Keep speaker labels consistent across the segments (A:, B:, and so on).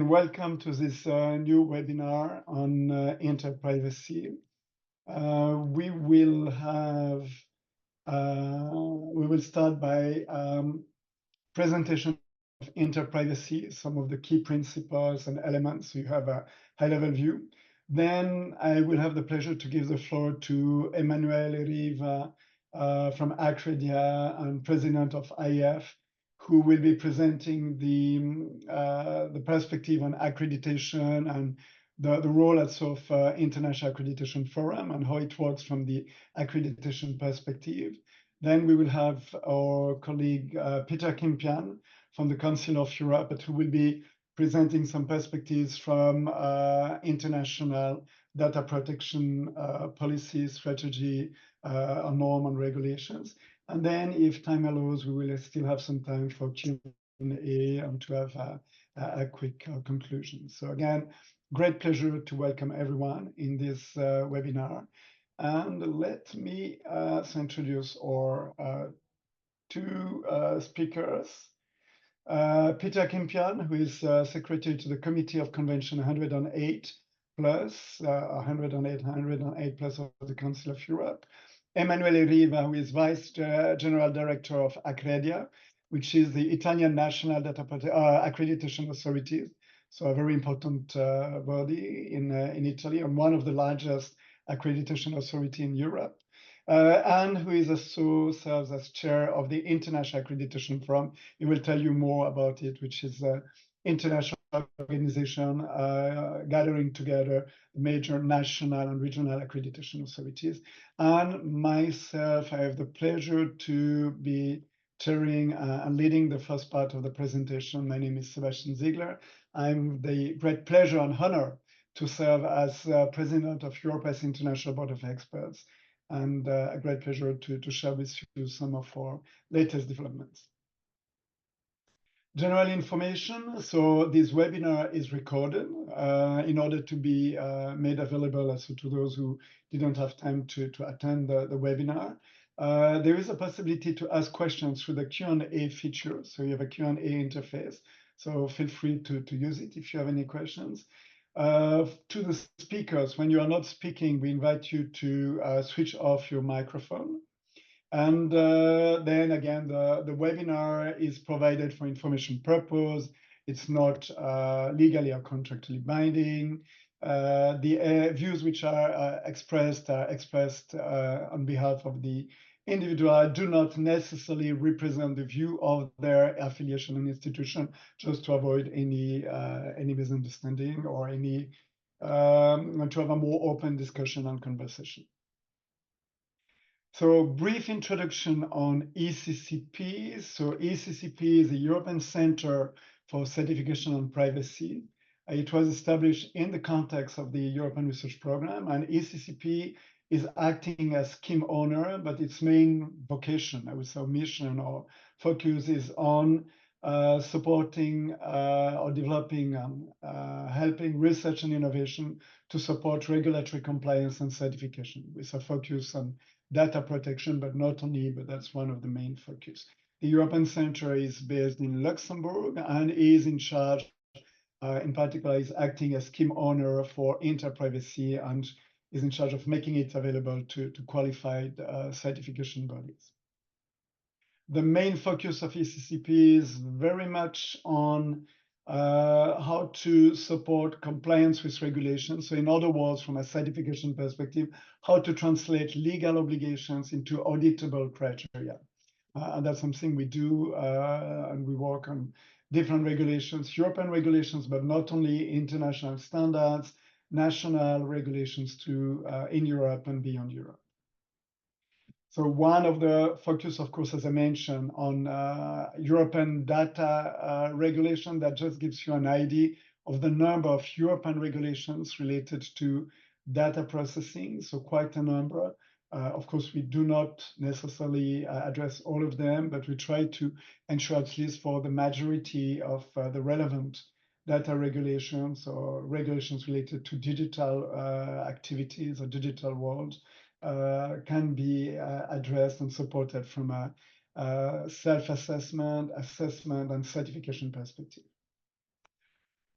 A: welcome to this new webinar on interprivacy. We will start by presentation of interprivacy, some of the key principles and elements, so you have a high-level view. Then I will have the pleasure to give the floor to Emanuele Riva from Accreditation and president of IAF, who will be presenting the perspective on accreditation and the role of International Accreditation Forum and how it works from the accreditation perspective. Then we will have our colleague Peter Kimpian from the Council of Europe, who will be presenting some perspectives from international data protection policy, strategy, norm and regulations. And then, if time allows, we will still have some time for Q&A and to have a quick conclusion. So again, great pleasure to welcome everyone in this webinar. And let me introduce our two speakers. Peter Kimpian, who is secretary to the Committee of Convention 108 plus, 108 plus of the Council of Europe. Emanuele Riva, who is Vice General Director of Accreditation, which is the Italian National Data Accreditation Authorities, so a very important body in Italy and one of the largest accreditation authority in Europe, and who is also serves as chair of the International Accreditation Forum. He will tell you more about it, which is an international organization gathering together major national and regional accreditation authorities. And myself, I have the pleasure to be chairing and leading the first part of the presentation. My name is Sebastian Ziegler. I'm the great pleasure and honor to serve as president of Europrivacy International Board of Experts, and a great pleasure to share with you some of our latest developments. General information. So this webinar is recorded in order to be made available also to those who didn't have time to attend the webinar. There is a possibility to ask questions through the Q&A feature. So you have a Q&A interface. So feel free to use it if you have any questions. To the speakers, when you are not speaking, we invite you to switch off your microphone. And then again, the webinar is provided for information purpose. It's not legally or contractually binding. The views which are expressed on behalf of the individual do not necessarily represent the view of their affiliation and institution, just to avoid any misunderstanding or any to have a more open discussion and conversation. So brief introduction on ECCP. So ECCP is the European Center for Certification on Privacy. It was established in the context of the European Research Program, and ECCP is acting as scheme owner, but its main vocation, I would say mission or focus, is on supporting or developing, helping research and innovation to support regulatory compliance and certification, with a focus on data protection, but not only, but that's one of the main focus. The European Center is based in Luxembourg and is in charge, in particular, is acting as scheme owner for Interprivacy and is in charge of making it available to qualified certification bodies. The main focus of ECCP is very much on how to support compliance with regulations. So in other words, from a certification perspective, how to translate legal obligations into auditable criteria. And that's something we do, and we work on different regulations, European regulations, but not only international standards, national regulations too, in Europe and beyond Europe. So one of the focus, of course, as I mentioned, on European data regulation, that just gives you an idea of the number of European regulations related to data processing. So quite a number. Of course, we do not necessarily address all of them, but we try to ensure at least for the majority of the relevant data regulations or regulations related to digital activities or digital world can be addressed and supported from a self-assessment, assessment, and certification perspective.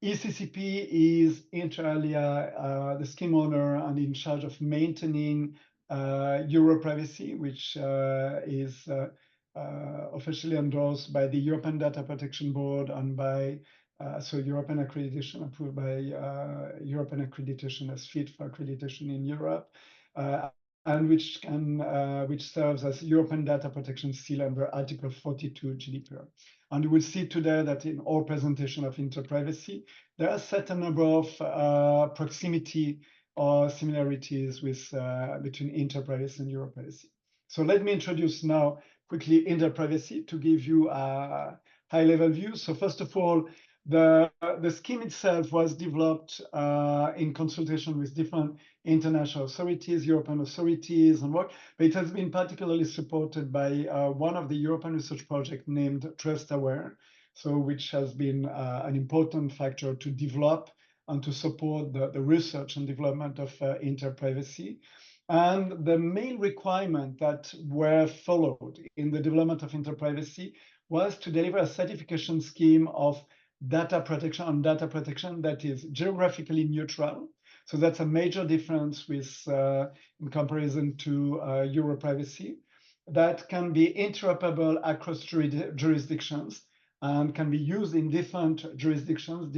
A: ECCP is inter alia the scheme owner and in charge of maintaining Europrivacy, which is officially endorsed by the European Data Protection Board and by European accreditation, approved by European accreditation as fit for accreditation in Europe, and which serves as European Data Protection Seal under Article 42 GDPR. And you will see today that in our presentation of Interprivacy, there are a certain number of proximity or similarities with between Interprivacy and Europrivacy. So let me introduce now quickly Interprivacy to give you a high-level view. So first of all, the scheme itself was developed in consultation with different international authorities, European authorities, and work, but it has been particularly supported by one of the European research projects named TrustAware, so which has been an important factor to develop and to support the research and development of Interprivacy. And the main requirement that were followed in the development of Interprivacy was to deliver a certification scheme of data protection that is geographically neutral. So that's a major difference with in comparison to Europrivacy, that can be interoperable across jurisdictions and can be used in different jurisdictions,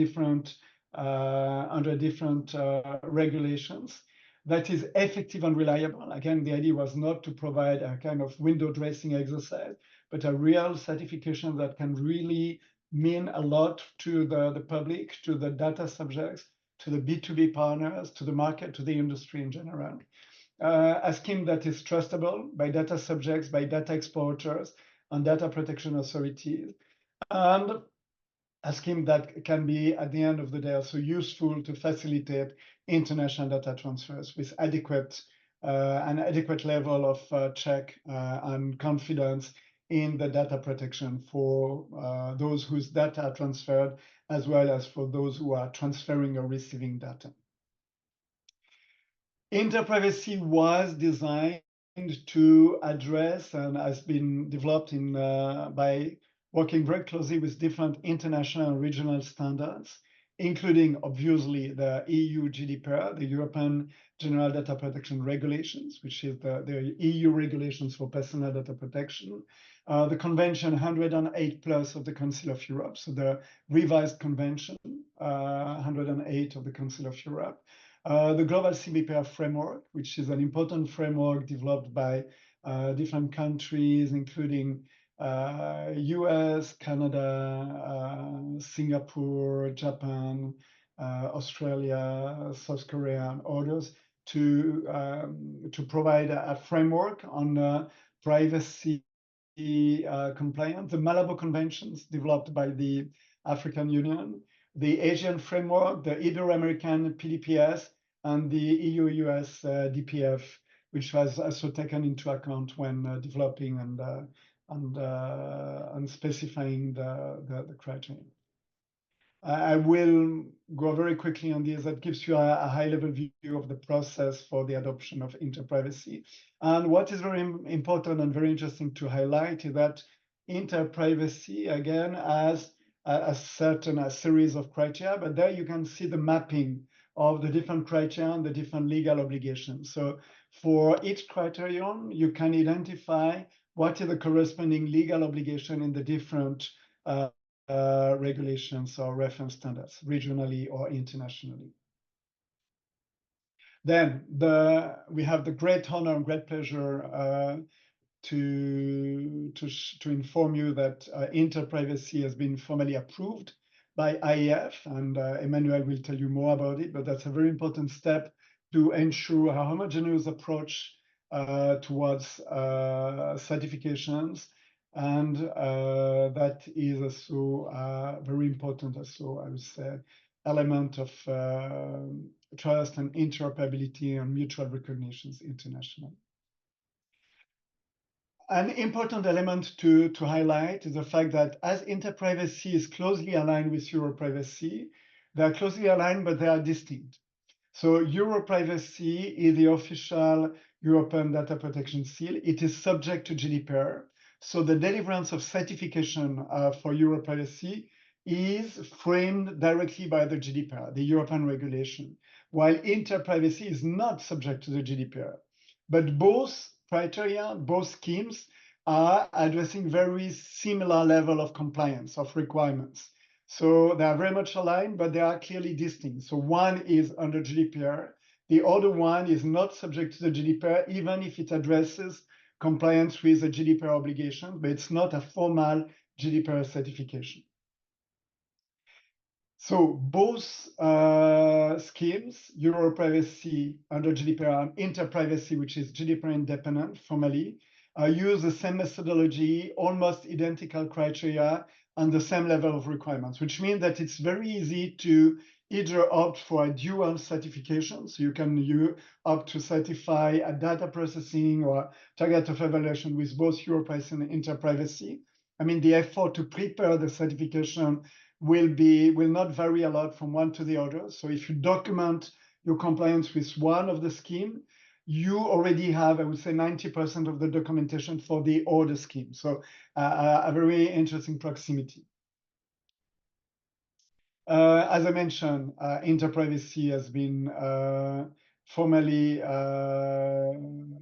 A: under different regulations, that is effective and reliable. Again, the idea was not to provide a kind of window dressing exercise, but a real certification that can really mean a lot to the public, to the data subjects, to the B2B partners, to the market, to the industry in general. A scheme that is trustable by data subjects, by data exporters, and data protection authorities, and a scheme that can be, at the end of the day, also useful to facilitate international data transfers with an adequate level of check and confidence in the data protection for those whose data are transferred, as well as for those who are transferring or receiving data. Interprivacy was designed to address and has been developed by working very closely with different international and regional standards, including obviously the EU GDPR, the European General Data Protection Regulations, which is the EU regulations for personal data protection, the Convention 108 plus of the Council of Europe, so the revised Convention 108 of the Council of Europe, the global CBPR framework, which is an important framework developed by different countries, including US, Canada, Singapore, Japan, Australia, South Korea, and others, to provide a framework on privacy compliance. The Malabo Conventions developed by the African Union, the ASEAN Framework, the Ibero-American PDPS, and the EU-US DPF, which was also taken into account when developing and specifying the criteria. I will go very quickly on this. That gives you a high-level view of the process for the adoption of Interprivacy. And what is very important and very interesting to highlight is that Interprivacy, again, has a series of criteria, but there you can see the mapping of the different criteria and the different legal obligations. So for each criterion, you can identify what is the corresponding legal obligation in the different regulations or reference standards, regionally or internationally. Then we have the great honor and great pleasure to inform you that Interprivacy has been formally approved by IAF, and Emmanuel will tell you more about it, but that's a very important step to ensure a homogeneous approach towards certifications, and that is also very important also, I would say, element of trust and interoperability and mutual recognitions internationally. An important element to highlight is the fact that as Interprivacy is closely aligned with Europrivacy, they are closely aligned, but they are distinct. So Europrivacy is the official European Data Protection Seal. It is subject to GDPR. So the deliverance of certification for Europrivacy is framed directly by the GDPR, the European regulation, while interprivacy is not subject to the GDPR. But both criteria, both schemes are addressing very similar level of compliance, of requirements. So they are very much aligned, but they are clearly distinct. So one is under GDPR, the other one is not subject to the GDPR, even if it addresses compliance with the GDPR obligation, but it's not a formal GDPR certification. So both schemes, Europrivacy under GDPR and Interprivacy, which is GDPR independent formally, use the same methodology, almost identical criteria, and the same level of requirements, which means that it's very easy to either opt for a dual certification. So you can opt to certify a data processing or target of evaluation with both Europrivacy and Interprivacy. I mean, the effort to prepare the certification will not vary a lot from one to the other. So if you document your compliance with one of the scheme, you already have, I would say, 90% of the documentation for the other scheme. So a very interesting proximity. As I mentioned, Interprivacy has been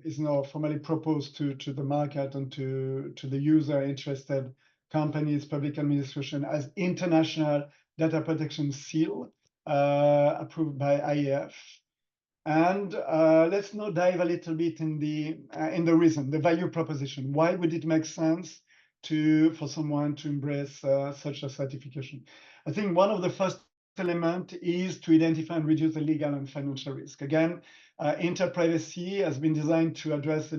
A: is now formally proposed to the market and to the user interested companies, public administration as international data protection seal approved by IAF. And let's now dive a little bit in the reason, the value proposition. Why would it make sense for someone to embrace such a certification? I think one of the first elements is to identify and reduce the legal and financial risk. Again, Interprivacy has been designed to address the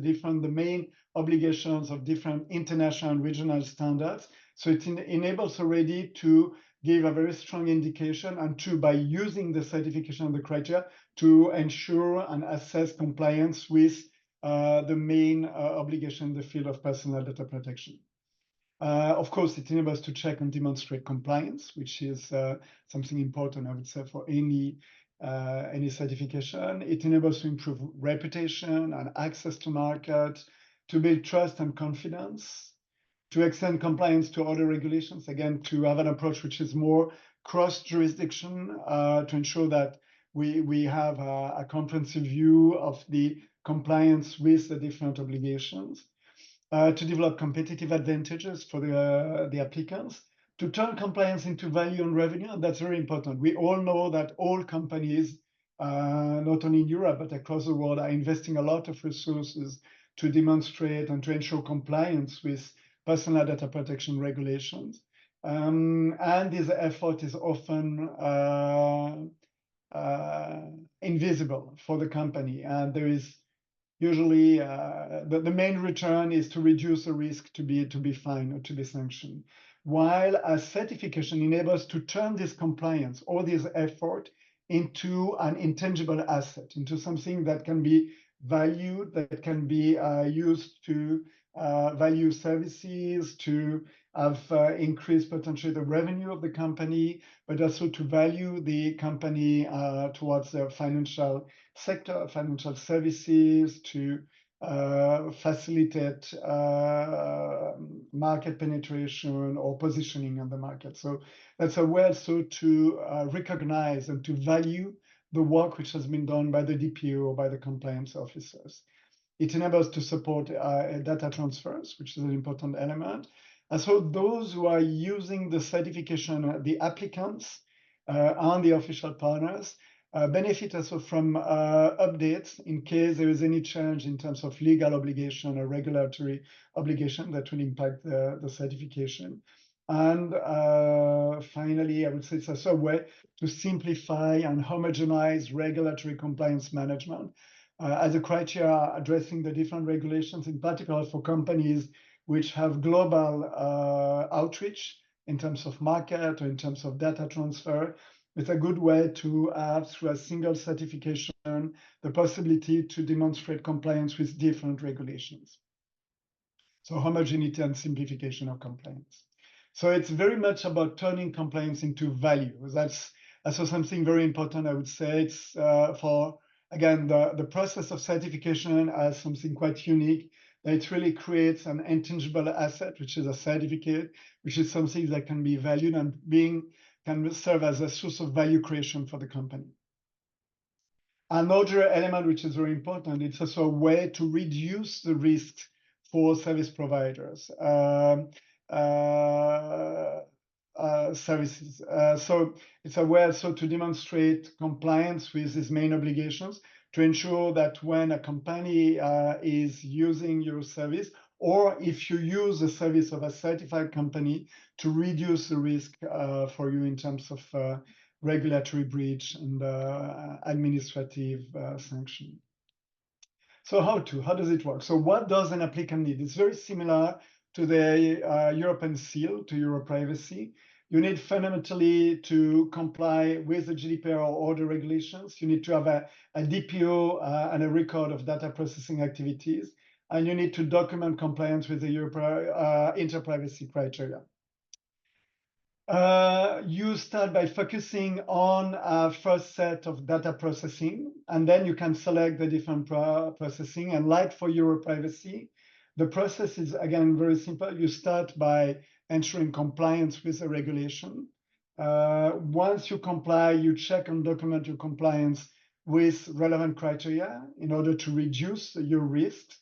A: main obligations of different international and regional standards. So it enables already to give a very strong indication and by using the certification and the criteria, to ensure and assess compliance with the main obligation in the field of personal data protection. Of course, it enables to check and demonstrate compliance, which is something important, I would say, for any certification. It enables to improve reputation and access to market, to build trust and confidence, to extend compliance to other regulations, again, to have an approach which is more cross-jurisdiction, to ensure that we have a comprehensive view of the compliance with the different obligations, to develop competitive advantages for the applicants, to turn compliance into value and revenue, and that's very important. We all know that all companies, not only in Europe, but across the world, are investing a lot of resources to demonstrate and to ensure compliance with personal data protection regulations. And this effort is often invisible for the company. And there is usually the main return is to reduce the risk to be fined or to be sanctioned. While a certification enables to turn this compliance or this effort into an intangible asset, into something that can be valued, that can be used to value services, to have increased potentially the revenue of the company, but also to value the company towards the financial sector, financial services, to facilitate market penetration or positioning on the market. So that's a way also to recognize and to value the work which has been done by the DPO or by the compliance officers. It enables to support data transfers, which is an important element. And so those who are using the certification, the applicants and the official partners, benefit also from updates in case there is any change in terms of legal obligation or regulatory obligation that will impact the certification. And finally, I would say it's also a way to simplify and homogenize regulatory compliance management as a criteria addressing the different regulations, in particular for companies which have global outreach in terms of market or in terms of data transfer. It's a good way to have, through a single certification, the possibility to demonstrate compliance with different regulations. So homogeneity and simplification of compliance. So it's very much about turning compliance into value. That's also something very important, I would say. It's again, the process of certification as something quite unique. that it really creates an intangible asset, which is a certificate, which is something that can be valued and can serve as a source of value creation for the company. Another element which is very important, it's also a way to reduce the risk for service providers. Services. So it's a way also to demonstrate compliance with these main obligations, to ensure that when a company is using your service, or if you use the service of a certified company, to reduce the risk for you in terms of regulatory breach and administrative sanction. So how does it work? So what does an applicant need? It's very similar to the European seal, to Europrivacy. You need fundamentally to comply with the GDPR or the regulations. You need to have a DPO and a record of data processing activities. And you need to document compliance with the Interprivacy criteria. You start by focusing on a first set of data processing, and then you can select the different processing. And like for Europrivacy, the process is, again, very simple. You start by ensuring compliance with the regulation. Once you comply, you check and document your compliance with relevant criteria in order to reduce your risks.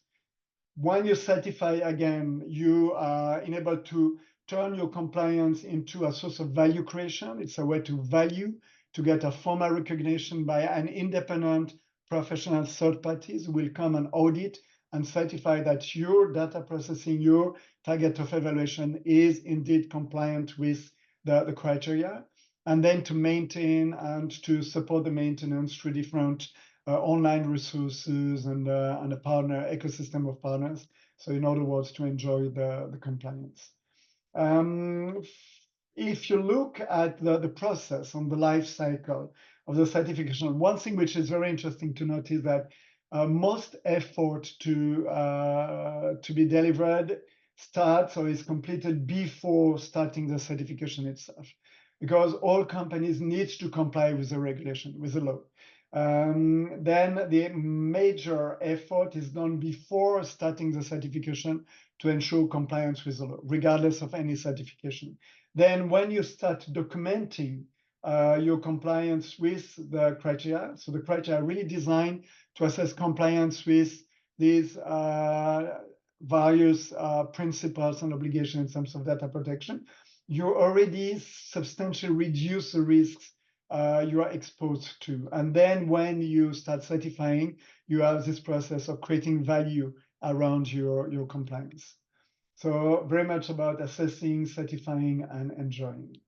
A: When you certify, again, you are enabled to turn your compliance into a source of value creation. It's a way to value, to get a formal recognition by an independent professional third parties who will come and audit and certify that your data processing, your target of evaluation is indeed compliant with the criteria. And then to maintain and to support the maintenance through different online resources and a partner ecosystem of partners. So in other words, to enjoy the compliance. If you look at the process on the life cycle of the certification, one thing which is very interesting to note is that most effort to be delivered starts or is completed before starting the certification itself, because all companies need to comply with the regulation, with the law. Then the major effort is done before starting the certification to ensure compliance with the law, regardless of any certification. Then when you start documenting your compliance with the criteria, so the criteria are really designed to assess compliance with these various principles and obligations in terms of data protection, you already substantially reduce the risks you are exposed to. And then when you start certifying, you have this process of creating value around your compliance. So very much about assessing, certifying, and enjoying.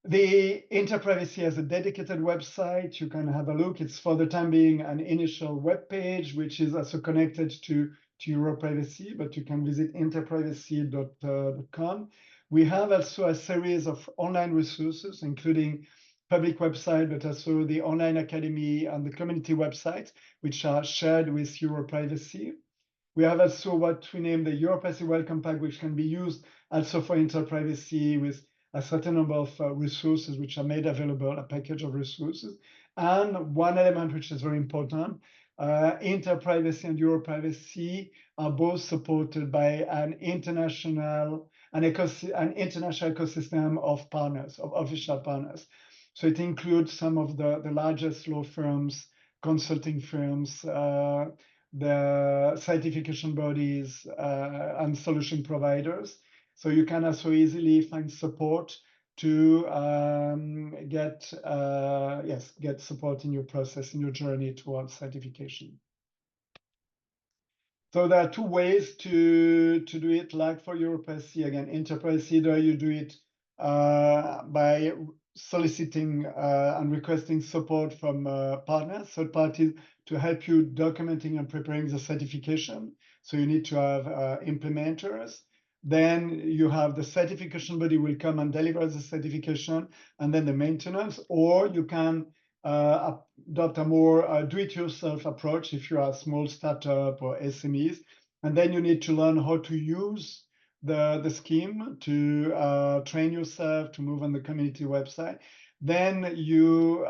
A: The Interprivacy has a dedicated website. You can have a look. It's for the time being an initial web page, which is also connected to Europrivacy, but you can visit interprivacy.com. We have also a series of online resources, including public website, but also the online academy and the community website, which are shared with Europrivacy. We have also what we name the Europrivacy Welcome Pack, which can be used also for Interprivacy with a certain number of resources which are made available, a package of resources. And one element which is very important, Interprivacy and Europrivacy are both supported by an international ecosystem of partners, of official partners. So it includes some of the largest law firms, consulting firms, the certification bodies, and solution providers. So you can also easily find support to get support in your process, in your journey towards certification. So there are two ways to do it, like for Europrivacy. Again, Interprivacy, either you do it by soliciting and requesting support from partners, third parties, to help you documenting and preparing the certification. So you need to have implementers. Then you have the certification body will come and deliver the certification, and then the maintenance, or you can adopt a more do-it-yourself approach if you are a small startup or SMEs. And then you need to learn how to use the scheme to train yourself, to move on the community website. Then you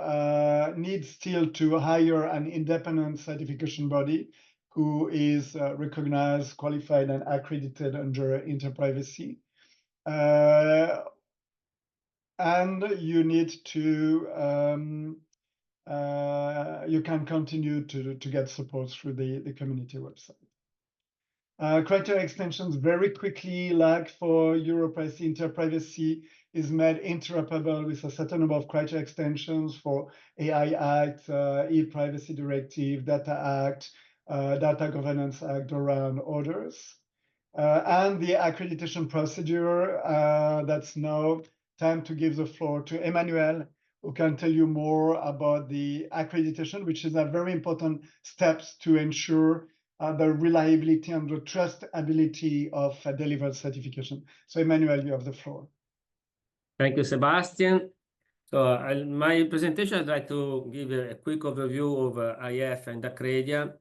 A: need still to hire an independent certification body who is recognized, qualified, and accredited under Interprivacy. And you need to, you can continue to get support through the community website. Criteria extensions very quickly, like for Europrivacy, Interprivacy is made interoperable with a certain number of criteria extensions for AI Act, e-Privacy Directive, Data Act, Data Governance Act, around others. And the accreditation procedure, that's now time to give the floor to Emmanuel, who can tell you more about the accreditation, which is a very important steps to ensure the reliability and the trustability of delivered certification. So Emmanuel, you have the floor.
B: Thank you, Sebastian. So my presentation, I'd like to give a quick overview of IAF and Accreditation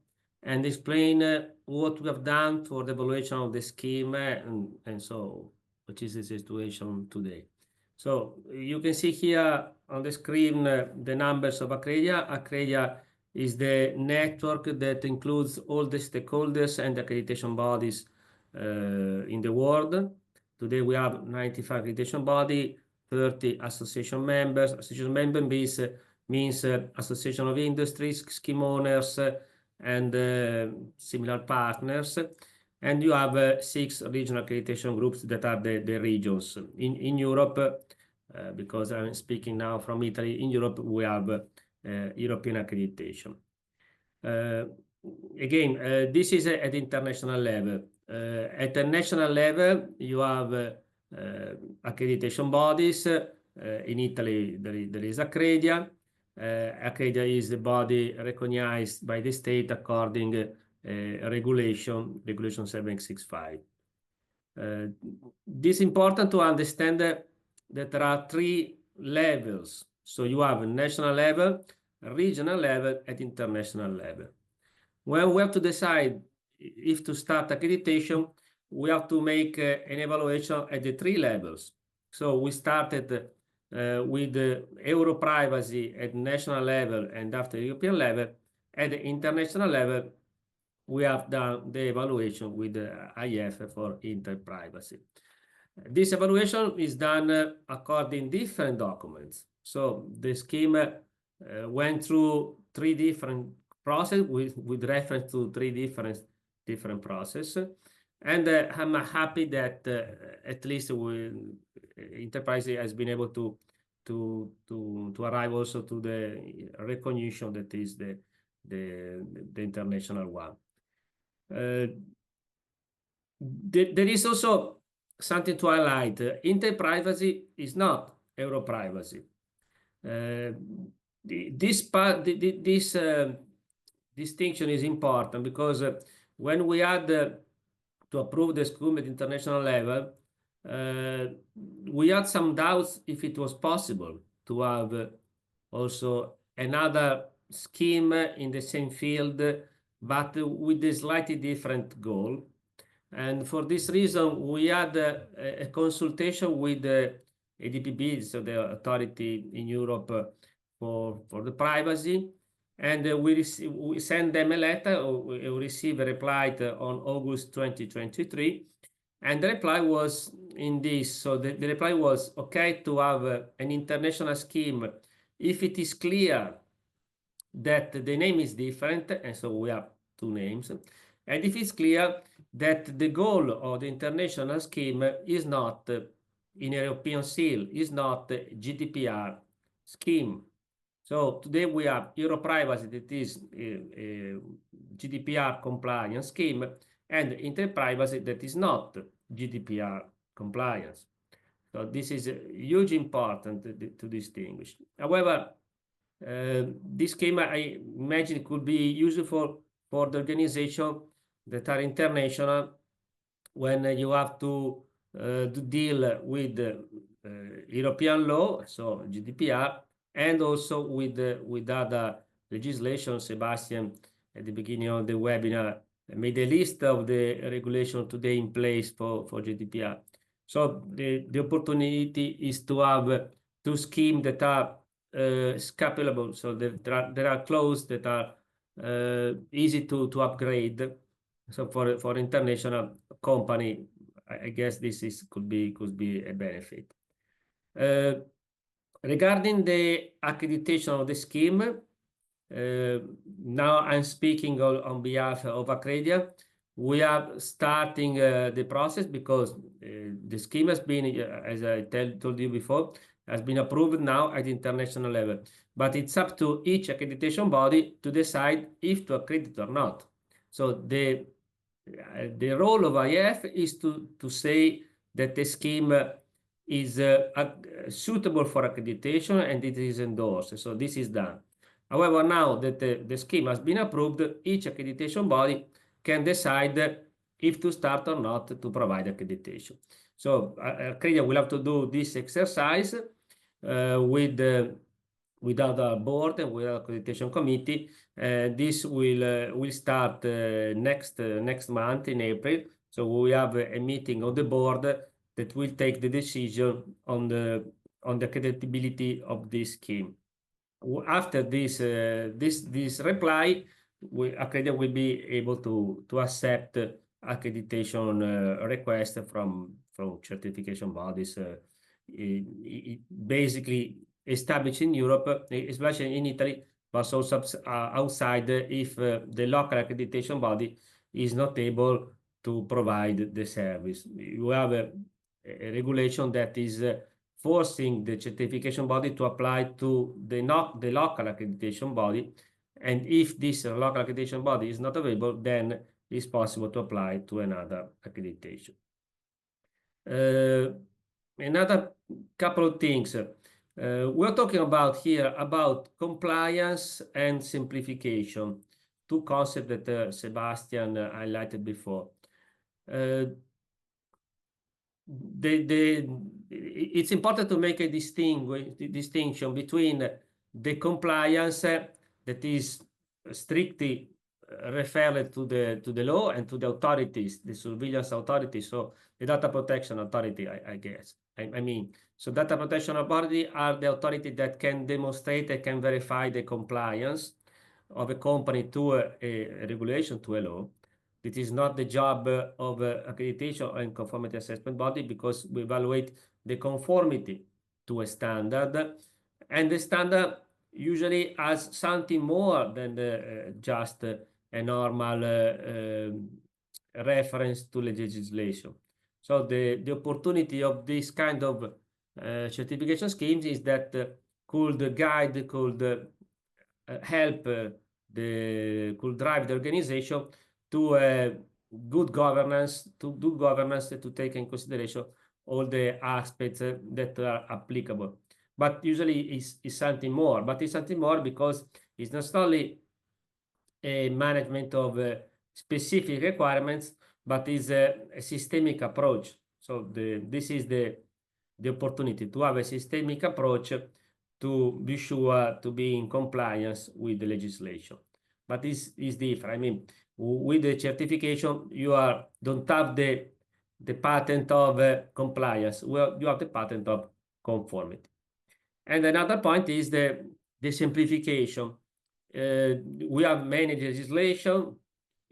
B: and explain what we have done for the evaluation of the scheme and so, which is the situation today. So you can see here on the screen the numbers of Accreditation. Accreditation is the network that includes all the stakeholders and accreditation bodies in the world. Today we have 95 accreditation bodies, 30 association members. Association member means association of industries, scheme owners, and similar partners. And you have 6 regional accreditation groups that are the regions. In Europe, because I'm speaking now from Italy, in Europe we have European accreditation. Again, this is at international level. At the national level, you have accreditation bodies. In Italy, there is Accreditation. Accreditation is the body recognized by the state according regulation 765. This is important to understand that there are 3 levels. So you have a national level, regional level, and international level. When we have to decide if to start accreditation, we have to make an evaluation at the 3 levels. So we started with Europrivacy at national level and after European level. At the international level, we have done the evaluation with the IAF for Interprivacy. This evaluation is done according to different documents. So the scheme went through 3 different processes with reference to 3 different processes. And I'm happy that at least Interprivacy has been able to arrive also to the recognition that is the international one. There is also something to highlight. Interprivacy is not Europrivacy. This distinction is important because when we had to approve the scheme at international level, we had some doubts if it was possible to have also another scheme in the same field, but with a slightly different goal. And for this reason, we had a consultation with the EDPB, so the authority in Europe for the privacy. And we sent them a letter, we received a reply on August 2023. And the reply was in this. So the reply was, okay, to have an international scheme if it is clear that the name is different, and so we have 2 names. And if it's clear that the goal of the international scheme is not in European seal, is not GDPR scheme. So today we have Europrivacy, that is a GDPR compliance scheme, and Interprivacy that is not GDPR compliance. So this is huge important to distinguish. However, this scheme I imagine could be useful for the organization that are international when you have to deal with European law, so GDPR, and also with other legislation. Sebastian, at the beginning of the webinar, made a list of the regulation today in place for GDPR. So the opportunity is to have 2 schemes that are scalable, so there are clauses that are easy to upgrade. So for international company, I guess this could be a benefit. Regarding the accreditation of the scheme, now I'm speaking on behalf of Accreditation. We are starting the process because the scheme has been, as I told you before, has been approved now at international level. But it's up to each accreditation body to decide if to accredit or not. So the role of IAF is to say that the scheme is suitable for accreditation and it is endorsed. So this is done. However, now that the scheme has been approved, each accreditation body can decide if to start or not to provide accreditation. So Accreditation will have to do this exercise without our board and with our accreditation committee. This will start next month in April. So we have a meeting of the board that will take the decision on the accreditability of this scheme. After this reply, Accreditation will be able to accept accreditation request from certification bodies, basically established in Europe, especially in Italy, but also outside if the local accreditation body is not able to provide the service. You have a regulation that is forcing the certification body to apply to the local accreditation body. And if this local accreditation body is not available, then it's possible to apply to another accreditation. Another couple of things. We're talking about here about compliance and simplification, two concepts that Sebastian highlighted before. It's important to make a distinction between the compliance that is strictly referred to the law and to the authorities, the surveillance authorities, so the data protection authority, I guess. I mean, so data protection authority are the authority that can demonstrate and can verify the compliance of a company to a regulation, to a law. It is not the job of accreditation and conformity assessment body, because we evaluate the conformity to a standard, and the standard usually has something more than just a normal reference to legislation. So the opportunity of this kind of certification schemes is that could guide, could help, could drive the organization to good governance, to take in consideration all the aspects that are applicable. But usually it's something more. But it's something more because it's not only a management of specific requirements, but is a systemic approach. So this is the opportunity to have a systemic approach to be sure to be in compliance with the legislation. But this is different. I mean, with the certification, you don't have the patent of compliance. Well, you have the patent of conformity. And another point is the simplification. We have many legislation.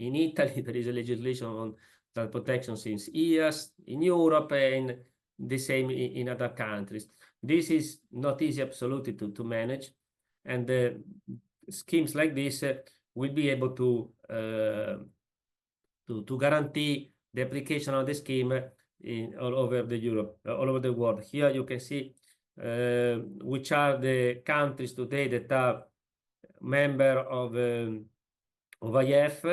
B: In Italy, there is a legislation on data protection since years, in Europe, and the same in other countries. This is not easy absolutely to manage, and schemes like this will be able to guarantee the application of the scheme all over the world. Here you can see which are the countries today that are member of IAF.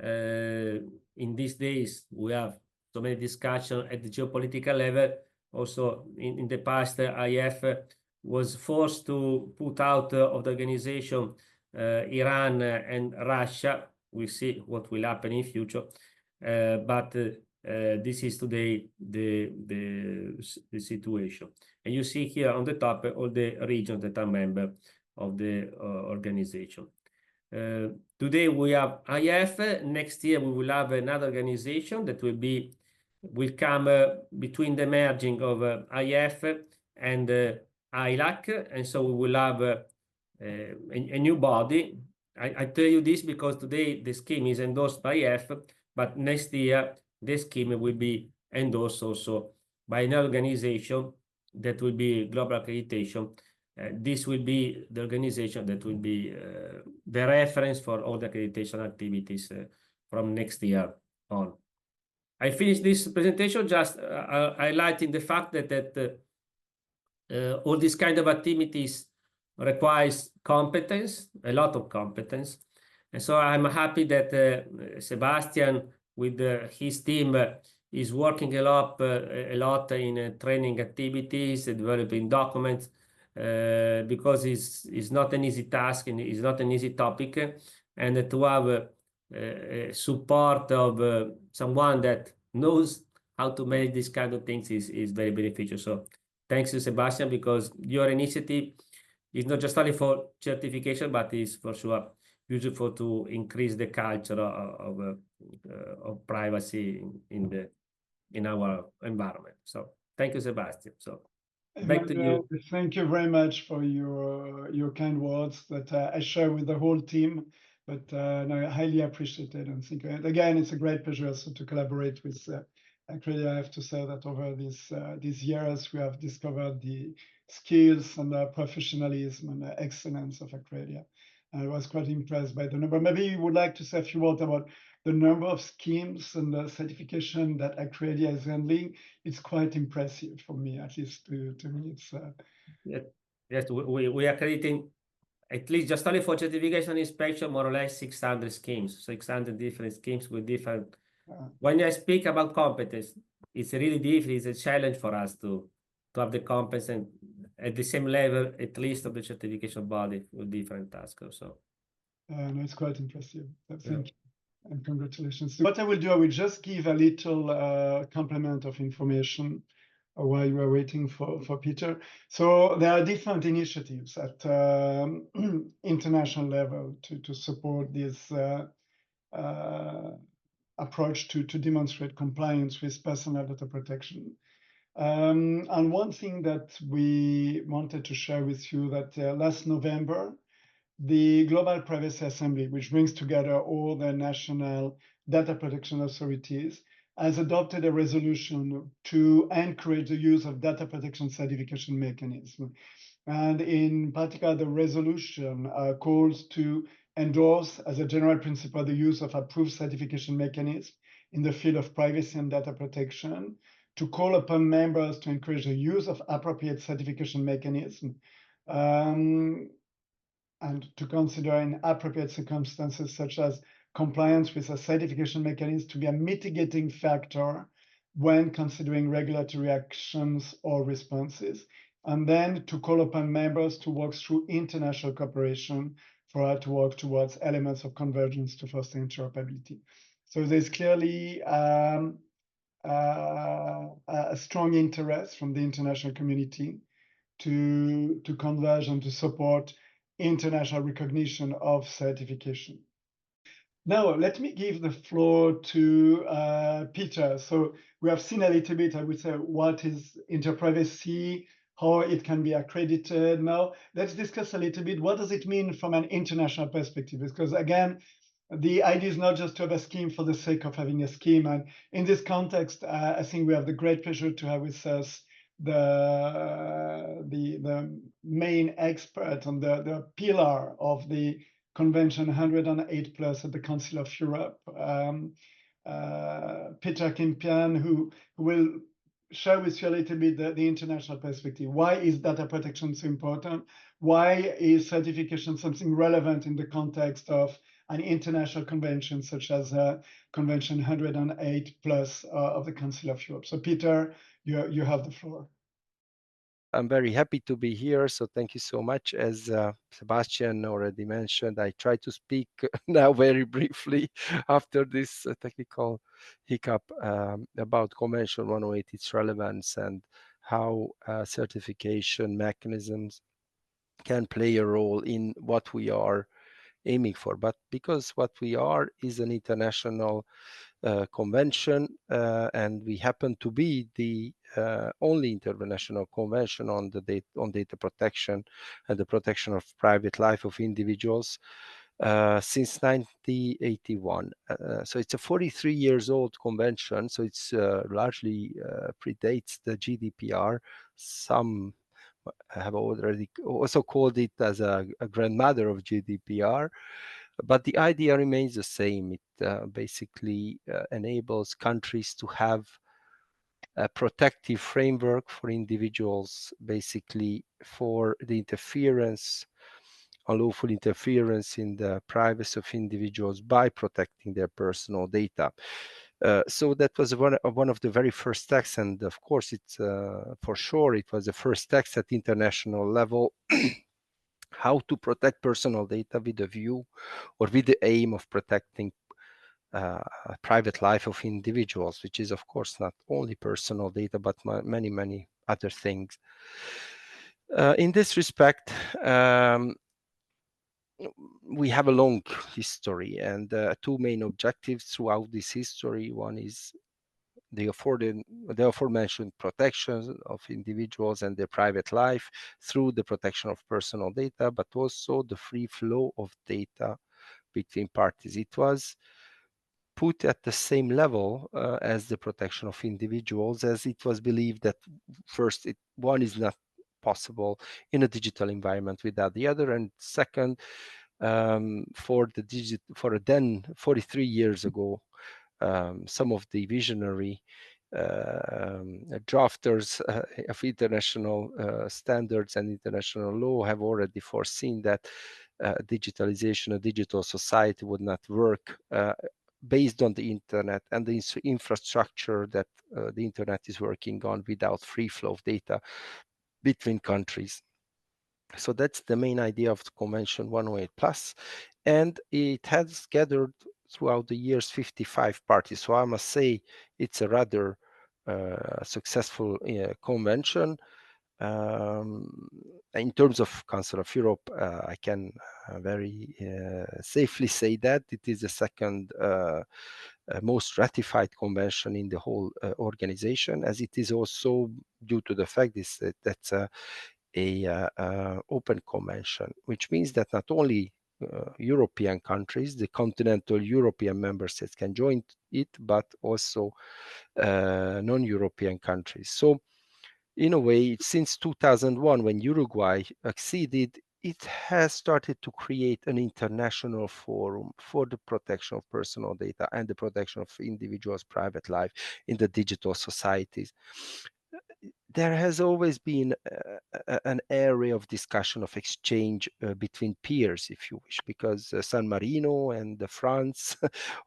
B: In these days, we have so many discussions at the geopolitical level. Also, in the past, IAF was forced to put out of the organization Iran and Russia. We'll see what will happen in future. But this is today the situation. And you see here on the top all the regions that are member of the organization. Today we have IAF. Next year we will have another organization that will come between the merging of IAF and ILAC, and so we will have a new body, I tell you this because today the scheme is endorsed by IAF, but next year the scheme will be endorsed also by an organization that will be Global Accreditation. This will be the organization that will be the reference for all the accreditation activities from next year on. I finished this presentation just highlighting the fact that all these kind of activities requires competence, a lot of competence. And so I'm happy that Sebastian with his team is working a lot in training activities, developing documents, because it's not an easy task and it's not an easy topic. And to have support of someone that knows how to manage these kind of things is very beneficial. So thanks to Sebastian, because your initiative is not just only for certification, but is for sure useful to increase the culture of privacy in our environment. So thank you, Sebastian. So back to you.
A: Thank you very much for your kind words that I share with the whole team. But no, I highly appreciate it, and think again it's a great pleasure also to collaborate with Accredited. I have to say that over these years we have discovered the skills and the professionalism and the excellence of Accredited. I was quite impressed by the number. Maybe you would like to say a few words about the number of schemes and the certification that Accredited is handling. It's quite impressive for me, at least to me. It's
B: yes, we are accrediting at least just only for certification inspection, more or less 600 schemes, 600 different schemes with different. When I speak about competence, it's really difficult. It's a challenge for us to have the competence and at the same level, at least of the certification body with different tasks also.
A: No, it's quite impressive. Thank you. And congratulations. What I will do, I will just give a little complement of information while you are waiting for Peter. So there are different initiatives at international level to support this approach to demonstrate compliance with personal data protection. And one thing that we wanted to share with you that last November, the Global Privacy Assembly, which brings together all the national data protection authorities, has adopted a resolution to encourage the use of data protection certification mechanism. And in particular, the resolution calls to endorse as a general principle the use of approved certification mechanism in the field of privacy and data protection, to call upon members to encourage the use of appropriate certification mechanism, and to consider in appropriate circumstances such as compliance with a certification mechanism to be a mitigating factor when considering regulatory actions or responses, and then to call upon members to work through international cooperation for us to work towards elements of convergence to foster interoperability. So there's clearly a strong interest from the international community to converge and to support international recognition of certification. Now, let me give the floor to Peter. So we have seen a little bit, I would say, what is Interprivacy, how it can be accredited. Now, let's discuss a little bit, what does it mean from an international perspective? Because again, the idea is not just to have a scheme for the sake of having a scheme. And in this context, I think we have the great pleasure to have with us the main expert on the pillar of the Convention 108 plus at the Council of Europe, Peter Kimpian, who will share with you a little bit the international perspective. Why is data protection so important? Why is certification something relevant in the context of an international convention such as Convention 108 plus of the Council of Europe? So Peter, you have the floor.
C: I'm very happy to be here, so thank you so much. As Sebastian already mentioned, I try to speak now very briefly after this technical hiccup about Convention 108, its relevance, and how certification mechanisms can play a role in what we are aiming for. But because what we are is an international convention, and we happen to be the only international convention on data protection and the protection of private life of individuals, since 1981. So it's a 43 years old convention. So it's largely predates the GDPR. Some have already also called it as a grandmother of GDPR, but the idea remains the same. It basically enables countries to have a protective framework for individuals, basically for the unlawful interference in the privacy of individuals by protecting their personal data. So that was one of the very first texts, and of course, it's for sure it was the first text at international level. How to protect personal data with a view or with the aim of protecting private life of individuals, which is of course not only personal data, but many other things. In this respect, we have a long history and two main objectives throughout this history. One is the aforementioned protection of individuals and their private life through the protection of personal data, but also the free flow of data between parties. It was put at the same level as the protection of individuals, as it was believed that first, one is not possible in a digital environment without the other, and second, for then 43 years ago, some of the visionary drafters of international standards and international law have already foreseen that digitalization, a digital society would not work based on the internet and the infrastructure that the internet is working on without free flow of data between countries. So that's the main idea of the Convention 108 Plus, and it has gathered throughout the years 55 parties. So I must say it's a rather successful convention. In terms of Council of Europe, I can very safely say that it is the second most ratified convention in the whole organization, as it is also due to the fact that that's a open convention, which means that not only European countries, the continental European member states can join it, but also non-European countries. So in a way, since 2001, when Uruguay acceded, it has started to create an international forum for the protection of personal data and the protection of individuals' private life in the digital societies. There has always been an area of discussion, of exchange between peers, if you wish, because San Marino and France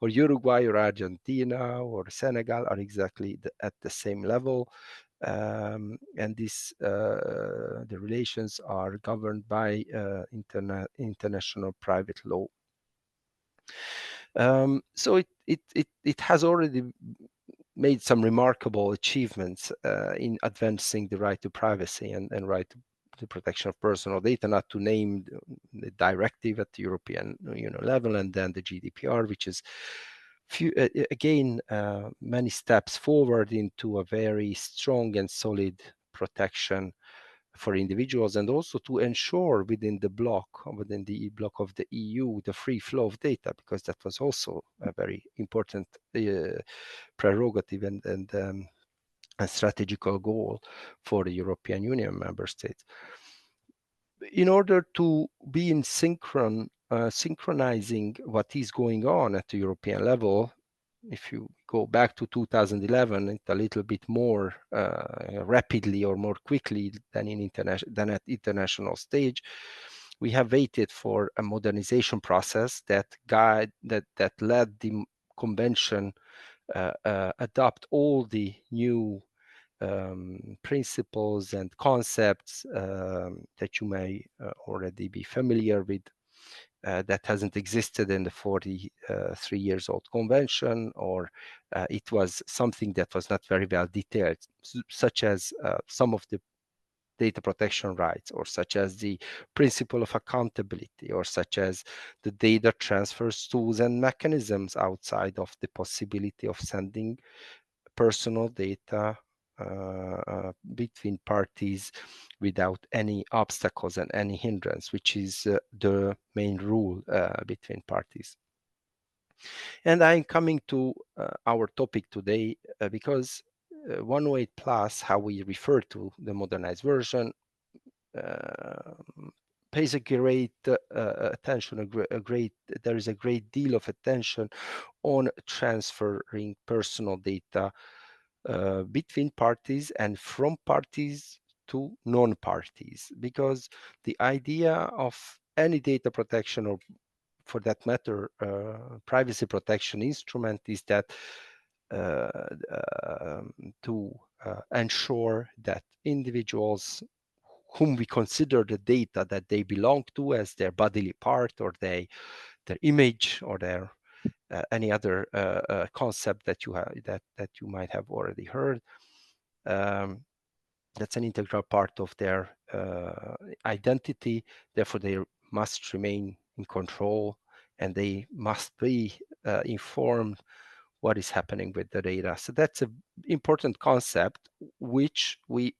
C: or Uruguay or Argentina or Senegal are exactly at the same level. And the relations are governed by international private law. So it has already made some remarkable achievements in advancing the right to privacy and right to the protection of personal data, not to name the directive at the European Union level, and then the GDPR, which is many steps forward into a very strong and solid protection for individuals, and also to ensure within the bloc of the EU, the free flow of data, because that was also a very important prerogative and a strategical goal for the European Union member states. In order to be in synchronizing what is going on at the European level, if you go back to 2011, it's a little bit more rapidly or more quickly than at international stage. We have waited for a modernization process that led the convention adopt all the new principles and concepts that you may already be familiar with, that hasn't existed in the 43 years old convention, or it was something that was not very well detailed, such as some of the data protection rights, or such as the principle of accountability, or such as the data transfers tools and mechanisms outside of the possibility of sending personal data between parties without any obstacles and any hindrance, which is the main rule between parties. And I'm coming to our topic today because 108 plus, how we refer to the modernized version, pays a great attention, there is a great deal of attention on transferring personal data between parties and from parties to non-parties, because the idea of any data protection, or for that matter, privacy protection instrument, is that to ensure that individuals whom we consider the data that they belong to as their bodily part, or their image, or their any other concept that you have that you might have already heard, that's an integral part of their identity. Therefore, they must remain in control, and they must be informed what is happening with the data. So that's an important concept, which we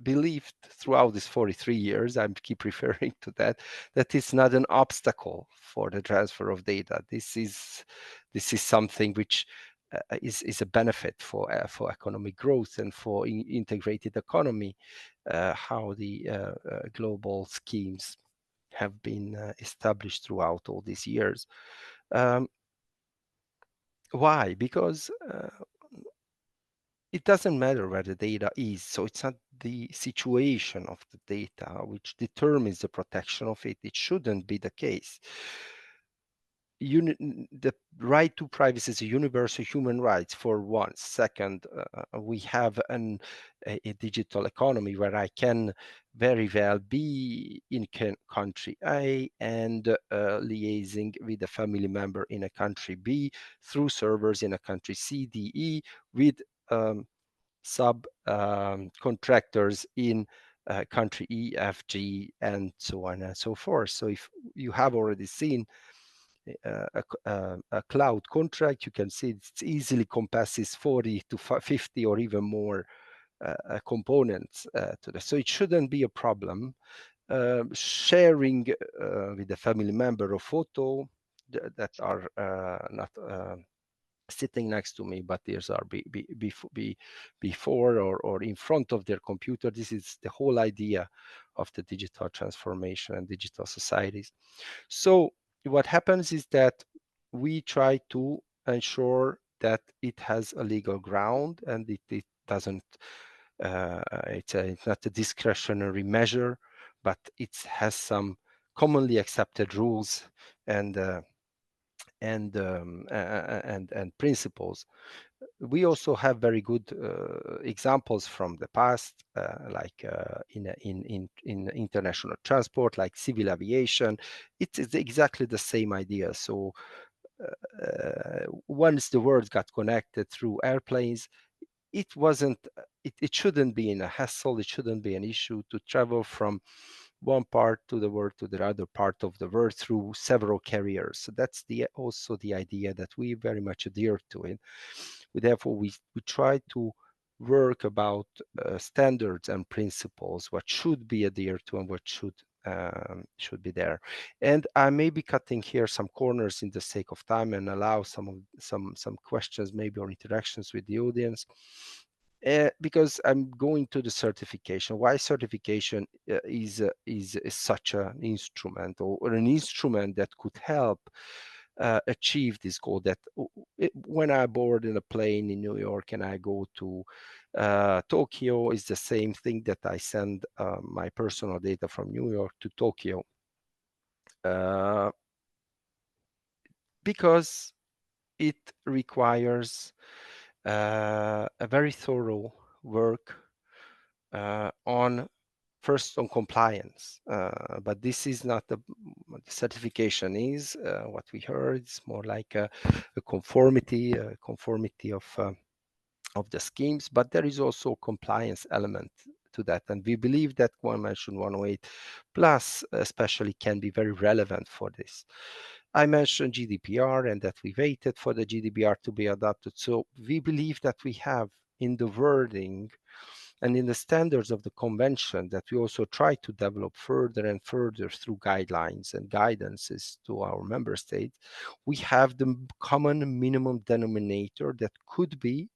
C: believed throughout these 43 years, I keep referring to that it's not an obstacle for the transfer of data. This is something which is a benefit for economic growth and for integrated economy, how the global schemes have been established throughout all these years. Why? Because it doesn't matter where the data is. So it's not the situation of the data which determines the protection of it. It shouldn't be the case. The right to privacy is a universal human right, for one. Second, we have a digital economy where I can very well be in country A and liaising with a family member in a country B through servers in a country C, D, E, with contractors in country E, F, G, and so on and so forth. So if you have already seen a cloud contract, you can see it easily compasses 40 to 50 or even more components to this. So it shouldn't be a problem. Sharing with a family member a photo that are not sitting next to me, but these are before or in front of their computer. This is the whole idea of the digital transformation and digital societies. So what happens is that we try to ensure that it has a legal ground, and it doesn't, it's not a discretionary measure, but it has some commonly accepted rules and principles. We also have very good examples from the past, like in international transport, like civil aviation. It is exactly the same idea. So once the world got connected through airplanes, it shouldn't be in a hassle. It shouldn't be an issue to travel from one part to the world to the other part of the world through several carriers. So that's also the idea that we very much adhere to it. Therefore, we try to work about standards and principles, what should be adhered to and what should be there. And I may be cutting here some corners in the sake of time and allow some questions, maybe, or interactions with the audience. Because I'm going to the certification. Why certification is such an instrument, or an instrument that could help achieve this goal. That when I board in a plane in New York and I go to Tokyo, is the same thing that I send my personal data from New York to Tokyo, because it requires a very thorough work on compliance, but this is not what the certification is. What we heard, it's more like a conformity of the schemes, but there is also a compliance element to that, and we believe that Convention 108 plus especially can be very relevant for this. I mentioned GDPR and that we waited for the GDPR to be adopted. So we believe that we have in the wording and in the standards of the convention that we also try to develop further and further through guidelines and guidances to our member states, we have the common minimum denominator that could be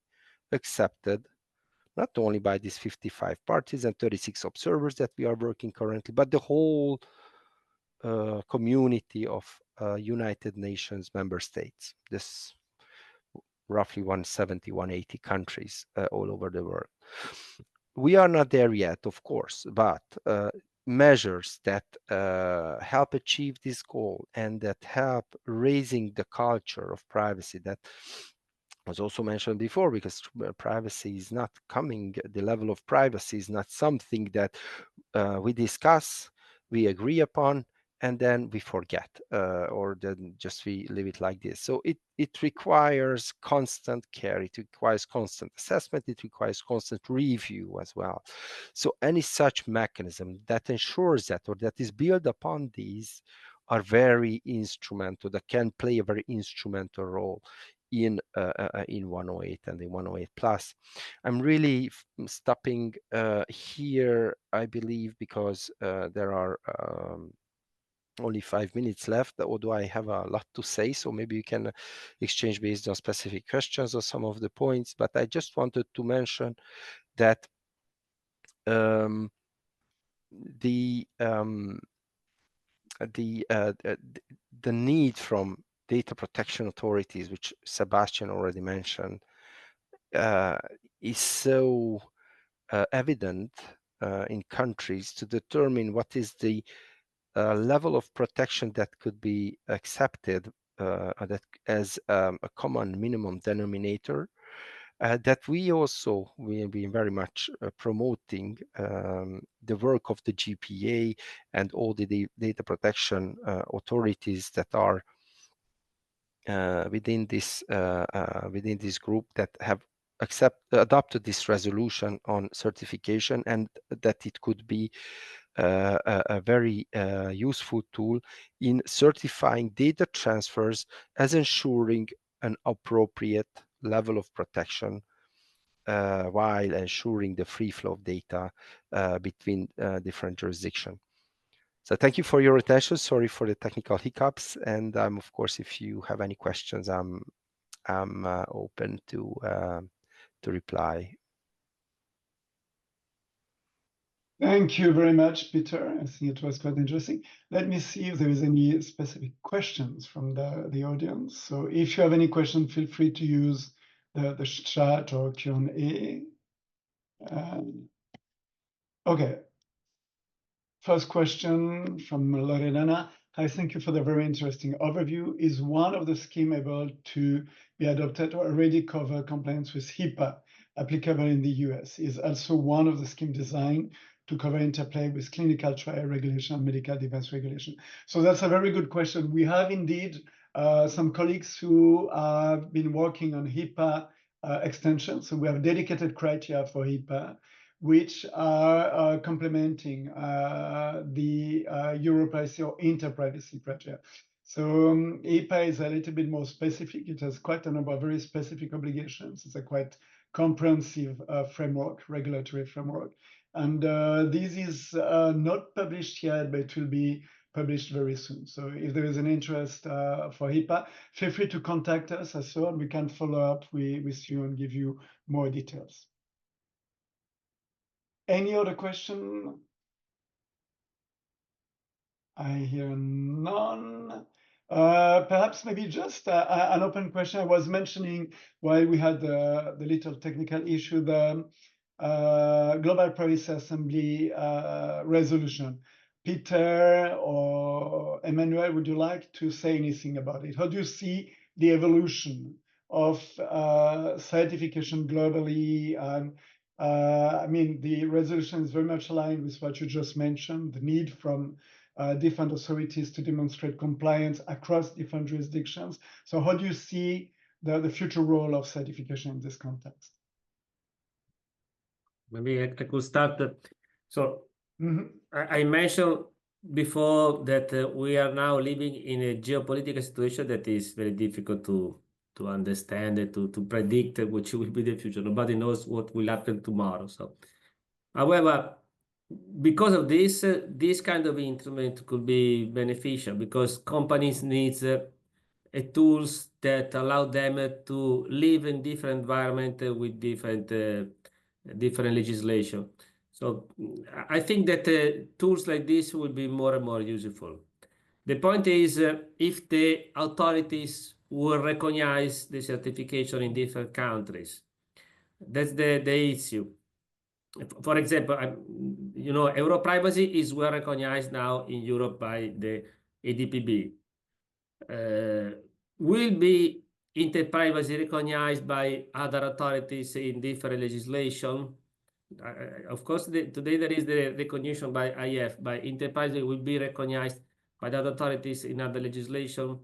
C: accepted not only by these 55 parties and 36 observers that we are working currently, but the whole community of United Nations member states. This roughly 170, 180 countries all over the world. We are not there yet, of course, but measures that help achieve this goal and that help raising the culture of privacy that was also mentioned before, because privacy is not coming, the level of privacy is not something that we discuss, we agree upon, and then we forget, or then just we leave it like this. So it requires constant care, it requires constant assessment, it requires constant review as well. So any such mechanism that ensures that, or that is built upon these, are very instrumental, that can play a very instrumental role in 108 and in 108 plus. I'm really stopping here, I believe, because there are only 5 minutes left, although I have a lot to say, so maybe we can exchange based on specific questions or some of the points. But I just wanted to mention that the need from data protection authorities, which Sebastian already mentioned, is so evident in countries to determine what is the level of protection that could be accepted that as a common minimum denominator, that we also will be very much promoting the work of the GPA and all the data protection authorities that are within this group that have adopted this resolution on certification, and that it could be a very useful tool in certifying data transfers as ensuring an appropriate level of protection while ensuring the free flow of data between different jurisdictions. So thank you for your attention. Sorry for the technical hiccups, and of course, if you have any questions, I'm open to reply.
A: Thank you very much, Peter. I think it was quite interesting. Let me see if there is any specific questions from the audience. So if you have any questions, feel free to use the chat or Q&A. Okay. First question from Loredana. Hi, thank you for the very interesting overview. Is one of the scheme able to be adopted or already cover compliance with HIPAA applicable in the US? Is also one of the scheme designed to cover interplay with clinical trial regulation and medical device regulation? So that's a very good question. We have indeed some colleagues who have been working on HIPAA extension. So we have dedicated criteria for HIPAA, which are complementing the Europrivacy or Interprivacy criteria. So HIPAA is a little bit more specific. It has quite a number of very specific obligations. It's a quite comprehensive framework, regulatory framework. And this is not published yet, but it will be published very soon. So if there is an interest for HIPAA, feel free to contact us as well. We can follow up with you and give you more details. Any other question? I hear none. Perhaps maybe just an open question. I was mentioning while we had the little technical issue, the Global Privacy Assembly resolution. Peter or Emmanuel, would you like to say anything about it? How do you see the evolution of certification globally? I mean, the resolution is very much aligned with what you just mentioned, the need from different authorities to demonstrate compliance across different jurisdictions. So how do you see the future role of certification in this context?
B: Maybe I could start. So I mentioned before that we are now living in a geopolitical situation that is very difficult to understand it, to predict which will be the future. Nobody knows what will happen tomorrow. So, however, because of this, this kind of instrument could be beneficial because companies need tools that allow them to live in different environment with different legislation. So I think that tools like this will be more and more useful. The point is, if the authorities will recognize the certification in different countries, that's the issue. For example, you know, Europrivacy is well recognized now in Europe by the EDPB. Will be Interprivacy recognized by other authorities in different legislation? Of course, today there is the recognition by IAF, by Interprivacy will be recognized by the other authorities in other legislation.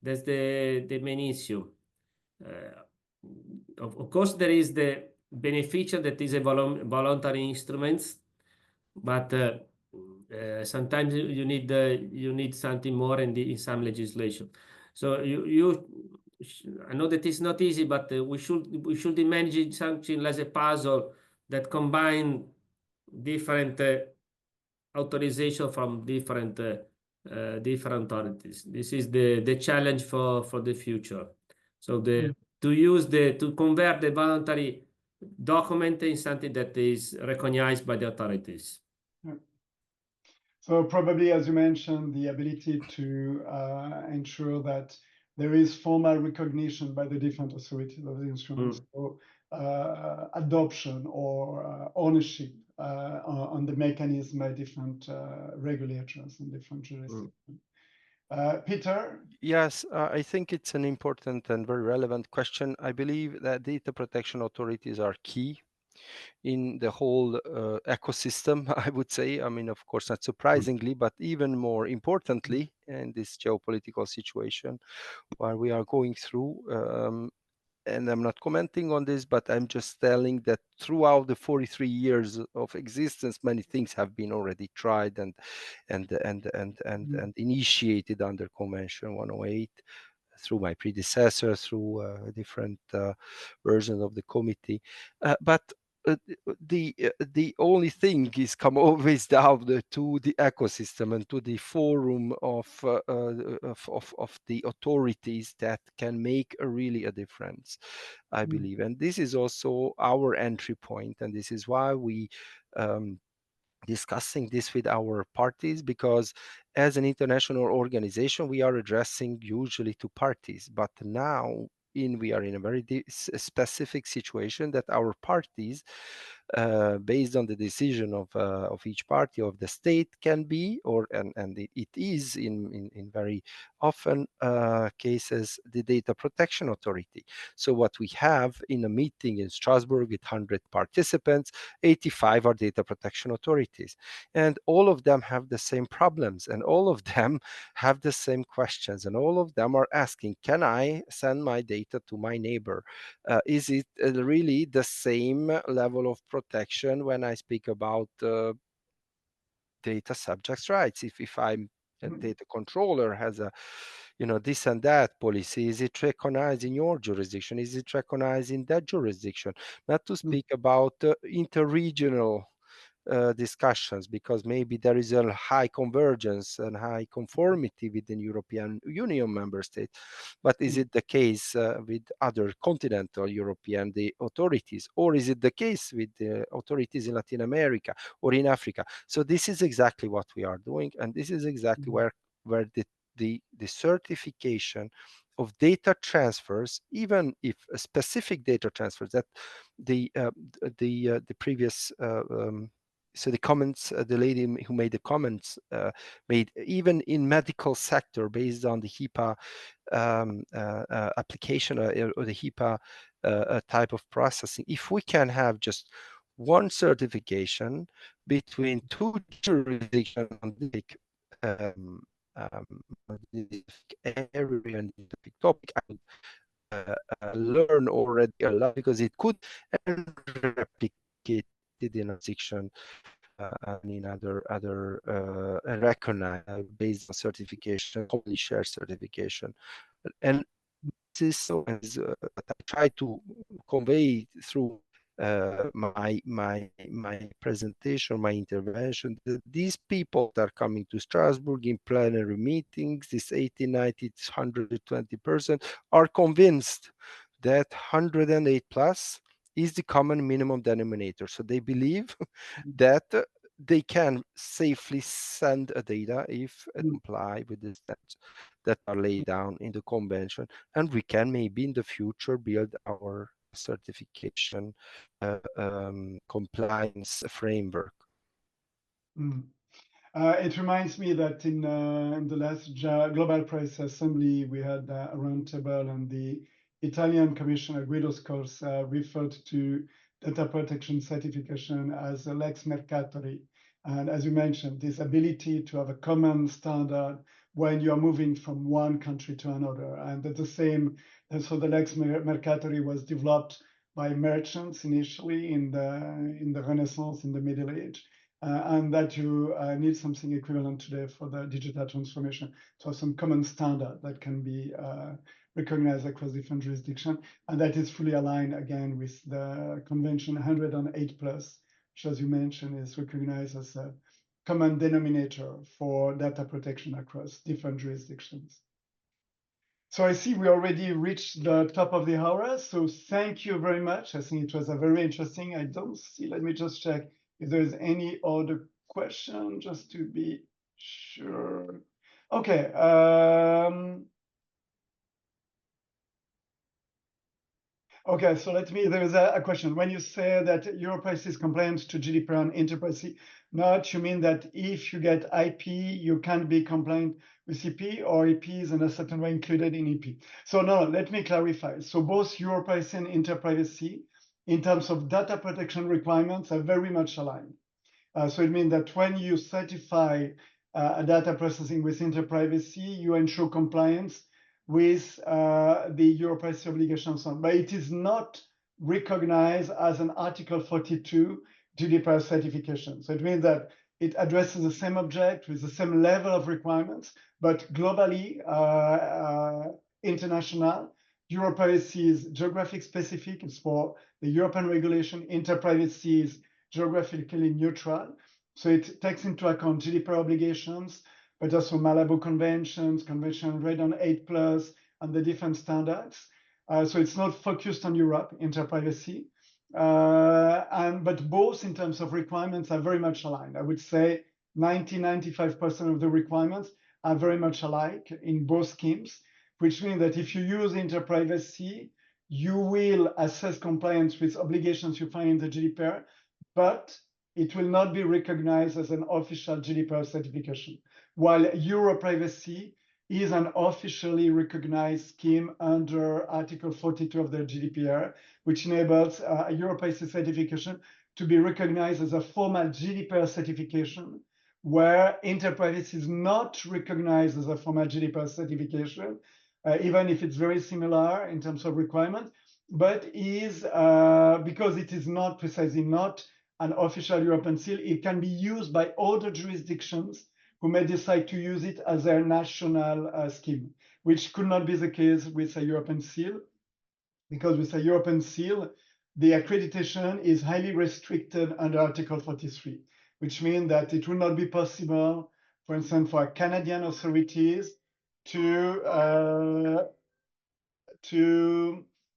B: That's the main issue. Of course, there is the beneficial that is a voluntary instruments, but sometimes you need something more in some legislation. So I know that it's not easy, but we should imagine something like a puzzle that combine different authorization from different authorities. This is the challenge for the future. So to convert the voluntary document in something that is recognized by the authorities.
A: Yeah. So probably, as you mentioned, the ability to ensure that there is formal recognition by the different authorities of the instruments, so adoption or ownership on the mechanism by different regulators and different jurisdictions. Peter?
C: Yes, I think it's an important and very relevant question. I believe that data protection authorities are key in the whole ecosystem, I would say. I mean, of course, not surprisingly, but even more importantly, in this geopolitical situation where we are going through, and I'm not commenting on this, but I'm just telling that throughout the 43 years of existence, many things have been already tried and initiated under Convention 108 through my predecessor, through different versions of the committee. But the only thing is come always down to the ecosystem and to the forum of the authorities that can make really a difference, I believe. And this is also our entry point, and this is why we discussing this with our parties, because as an international organization we are addressing usually to parties, but now we are in a very specific situation that our parties, based on the decision of each party of the state, can be, and it is in very often cases, the data protection authority. So what we have in a meeting in Strasbourg with 100 participants, 85 are data protection authorities, and all of them have the same problems, and all of them have the same questions, and all of them are asking, can I send my data to my neighbor? Is it really the same level of protection when I speak about data subjects' rights? If I'm a data controller has a, this and that policy, is it recognized in your jurisdiction? Is it recognized in that jurisdiction? Not to speak about interregional discussions, because maybe there is a high convergence and high conformity within European Union member states, but is it the case with other continental European authorities, or is it the case with the authorities in Latin America or in Africa? So this is exactly what we are doing, and this is exactly where the certification of data transfers, even if a specific data transfers that the previous so the comments, the lady who made the comments made, even in medical sector, based on the HIPAA application or the HIPAA type of processing, if we can have just one certification between two jurisdictions on the area and the topic, I would learn already a lot, because it could replicate in a section and in other recognized based on certification, commonly shared certification. And that I try to convey through my presentation, my intervention, that these people that are coming to Strasbourg in plenary meetings, this 80, 90, 120%, are convinced that 108 plus is the common minimum denominator. So they believe that they can safely send a data if it comply with the steps that are laid down in the convention, and we can maybe in the future build our certification compliance framework.
A: It reminds me that in the last Global Price Assembly, we had a roundtable, and the Italian Commissioner Guido Scorza referred to data protection certification as a lex mercatori. And as you mentioned, this ability to have a common standard when you are moving from one country to another. And that's the same, and so the lex mercatori was developed by merchants initially in the Renaissance, in the Middle Age. And that you need something equivalent today for the digital transformation. So some common standard that can be recognized across different jurisdictions. And that is fully aligned again with the Convention 108 plus, which as you mentioned is recognized as a common denominator for data protection across different jurisdictions. So I see we already reached the top of the hour. So thank you very much. I think it was a very interesting. I don't see, let me just check if there's any other question, just to be sure. Okay. Okay, so there's a question. When you say that Europrivacy is compliant to GDPR and Interprivacy, not you mean that if you get IP, you can't be compliant with EP, or EP is in a certain way included in EP? So no, let me clarify. So both Europrivacy and Interprivacy, in terms of data protection requirements, are very much aligned. So it means that when you certify data processing with Interprivacy, you ensure compliance with the Europrivacy obligations, but it is not recognized as an Article 42 GDPR certification. So it means that it addresses the same object with the same level of requirements, but globally, international, Europrivacy is geographic specific. It's for the European regulation. Interprivacy is geographically neutral. So it takes into account GDPR obligations, but also Malabo Conventions, Convention 108 plus, and the different standards. So it's not focused on Europe, Interprivacy. But both in terms of requirements are very much aligned. I would say 90–95% of the requirements are very much alike in both schemes, which means that if you use Interprivacy, you will assess compliance with obligations you find in the GDPR, but it will not be recognized as an official GDPR certification, while Europrivacy is an officially recognized scheme under Article 42 of the GDPR, which enables a Europrivacy certification to be recognized as a formal GDPR certification, where Interprivacy is not recognized as a formal GDPR certification, even if it's very similar in terms of requirements, but is, because it is not precisely not an official European seal, it can be used by other jurisdictions who may decide to use it as their national scheme, which could not be the case with a European seal, because with a European seal, the accreditation is highly restricted under Article 43, which means that it will not be possible, for instance, for Canadian authorities to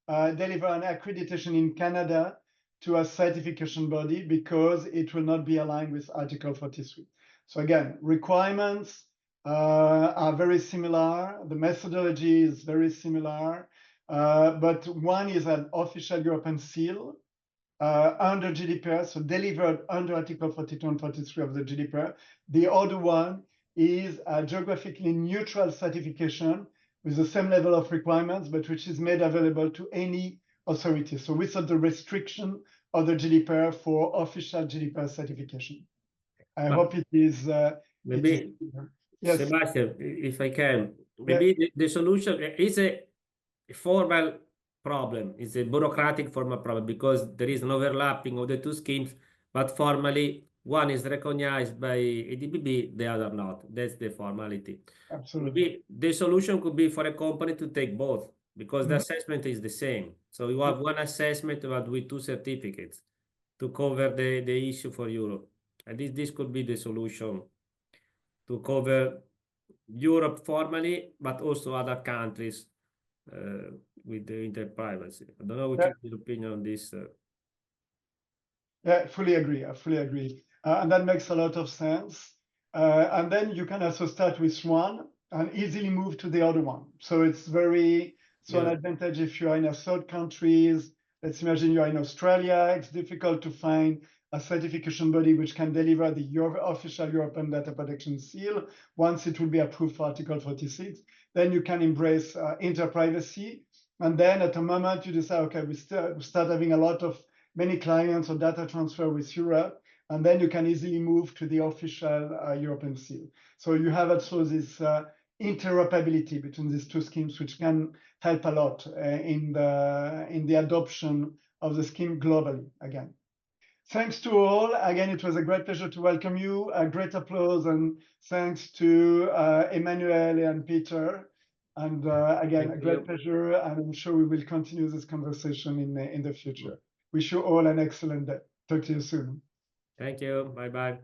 A: deliver an accreditation in Canada to a certification body, because it will not be aligned with Article 43. So again, requirements are very similar. The methodology is very similar, but one is an official European seal under GDPR, so delivered under Article 42 and 43 of the GDPR. The other one is a geographically neutral certification with the same level of requirements, but which is made available to any authority. So without the restriction of the GDPR for official GDPR certification. I hope it is.
B: Maybe,
A: yes.
B: Sebastian, if I can, maybe the solution is a formal problem. It's a bureaucratic formal problem, because there is an overlapping of the two schemes, but formally one is recognized by ADPB, the other not. That's the formality.
A: Absolutely.
B: Maybe the solution could be for a company to take both. because the assessment is the same. So you have one assessment but with two certificates to cover the issue for Europe. And this could be the solution to cover Europe formally, but also other countries with the interprivacy. I don't know what is your opinion on this.
A: Yeah, fully agree. I fully agree. And that makes a lot of sense. And then you can also start with one and easily move to the other one. So it's an advantage if you are in a third countries. Let's imagine you are in Australia. It's difficult to find a certification body which can deliver the official European data protection seal once it will be approved for Article 46. Then you can embrace interprivacy. And then at the moment you decide, okay, we start having many clients or data transfer with Europe, and then you can easily move to the official European seal. So you have also this interoperability between these two schemes, which can help a lot in the adoption of the scheme globally again. Thanks to all. Again, it was a great pleasure to welcome you. A great applause and thanks to Emmanuel and Peter. And again, a great pleasure, and I'm sure we will continue this conversation in the future. Wish you all an excellent day. Talk to you soon.
B: Thank you. Bye-bye.